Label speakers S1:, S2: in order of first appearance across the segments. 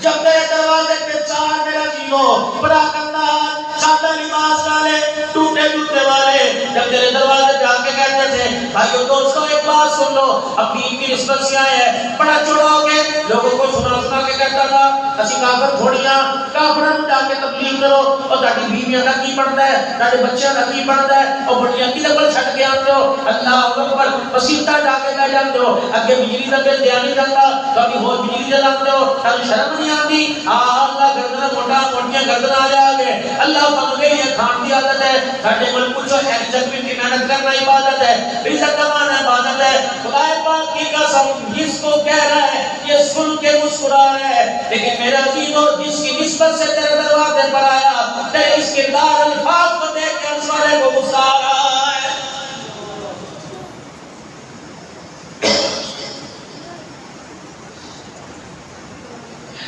S1: جب تیرے دروازے پہ چار میرا جیو بڑا کندان سادہ لباس والے ٹوٹے جوتے والے جب تیرے دروازے پہ آ کے کہتے تھے بھائیو دوستو ایک بات سن لو اپنی کی نسبت سے آئے ہیں بڑا چھوڑا ہو کے لوگوں کو سنا کے کہتا تھا اسی کافر تھوڑیاں کافروں جا کے تبلیغ کرو اور تاکہ بیویاں کا کی پڑھتا ہے تاکہ بچیاں کا کی پڑھتا ہے اور بڑیاں کی لگل چھٹ کے آتے ہو اللہ اکبر مسیطہ جا کے لے جاتے ہو اگے بجلی کا بل دیا نہیں جاتا کبھی ہو بجلی جلاتے ہو کبھی شرم نہیں آتی اللہ گردنا موٹا موٹیاں گردنا آ جائے گے اللہ پنگے یہ کھان کی عادت ہے ساڑھے ملک کچھ ایک جگوی کی محنت کرنا عبادت ہے رزق کمانا عبادت ہے خدا پاک کی قسم جس کو کہہ رہا ہے یہ سن کے مسکرا رہا ہے لیکن میرا عزیزو جس کی نسبت سے تیرے دروازے پر آیا تیرے اس کردار الفاظ کو دیکھ کے انسوارے کو غصہ آ رہا ہے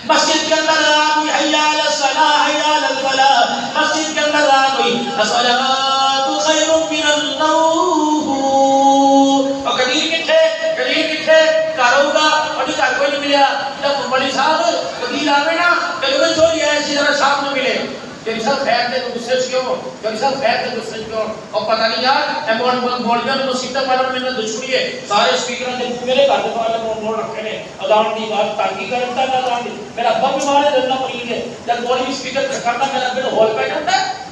S1: مسجد کے اندر آگئی حیا علی الصلاح حیا علی الفلاح مسجد کے اندر آگئی الصلاۃ خیر من النوم اور قدیر کٹھے کارو گا اور یہ کوئی نہیں ملیا جب بڑی صاحب قدیر آوے نا کلمہ چھوڑی ہے اسی طرح صاحب نہ ملے کہ سب خیر تے غصے کیوں کہ سب خیر تے غصے کیوں اور پتہ نہیں یار امون بولدیاں نو سیدھا پڑھن میں دشمنی ہے سارے سپیکراں دے میرے گھر دے والے مون رکھے نے اذان دی بات تاکی کرتا نہ اذان دی میرا ابا بیمار ہے دل نہ مریض ہے جب کوئی سپیکر کرتا میرا دل ہول پہ جاتا ہے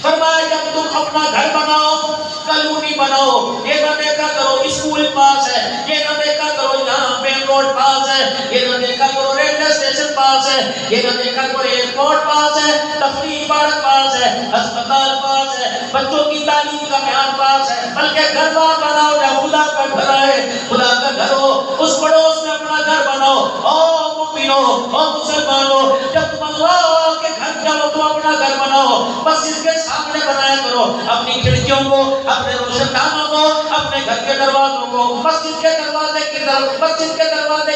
S1: فرمایا جب تم اپنا گھر بناؤ کالونی بناؤ یہ نہ دیکھا کرو اسکول پاس ہے یہ نہ دیکھا کرو یہاں مین روڈ پاس ہے یہ نہ دیکھا کرو ریلوے اسٹیشن پاس ہے یہ نہ دیکھا کرو ایئرپورٹ پاس ہے تفریح پارک پاس ہے ہسپتال پاس ہے بچوں کی تعلیم کا معیار پاس ہے بلکہ گھر بار بناؤ جہاں خدا کا گھر ہے خدا کا گھر ہو اس پڑوس میں اپنا گھر بناؤ او مومنو او مسلمانوں جب تم اللہ کے گھر جاؤ تو اپنا گھر بناؤ مسجد کے سامنے بنایا کرو اپنی کھڑکیوں کو اپنے روشن دانوں کو اپنے گھر کے دروازوں کو مسجد کے دروازے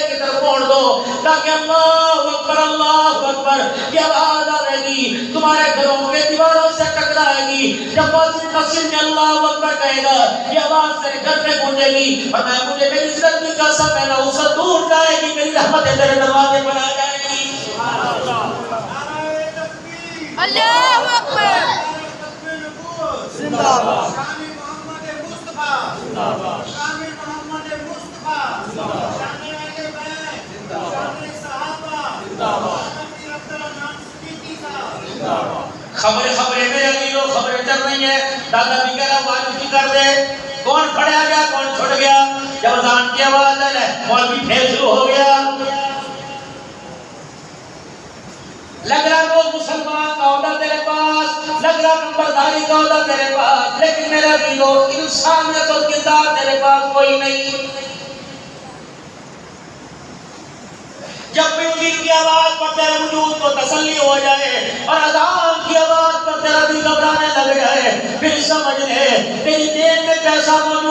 S1: کی طرف موڑ دو تاکہ اللہ اکبر کی آواز آئے گی تمہارے گھروں کے دیواروں سے ٹکرائے گی جب مسجد میں اللہ اکبر کہے گا یہ آواز تیرے گھر میں گونجے گی اور میں مجھے میری عزت کی قسم ہے نہ اسے دور جائے گی میری رحمت تیرے دروازے پر آ جائے گی
S2: اللہ اکبر
S3: زندہ باد شامل محمد مصطفیٰ زندہ باد شامل محمد مصطفیٰ زندہ باد شامل اہل بیت زندہ باد شامل صحابہ زندہ باد مفتی عبدالرحمن صدیقی صاحب زندہ باد
S1: خبریں میرے لیے خبریں چل رہی ہیں دادا بھی کہہ رہا واجب کر دے کون پڑھا گیا کون چھوڑ گیا جب اذان کی آواز ہے مولوی پھر شروع ہو گیا لگ رہا وہ مسلمان کا عہدہ تیرے پاس لگ رہا نمبرداری کا عہدہ تیرے پاس لیکن میرا دلو انسانیت اور کردار تیرے پاس کوئی نہیں جب بھی امید کی آواز پر تیرے وجود کو تسلی ہو جائے اور اذان کی آواز پر تیرا دل گھبرانے لگ جائے پھر سمجھ لے تیری جیب میں پیسہ موجود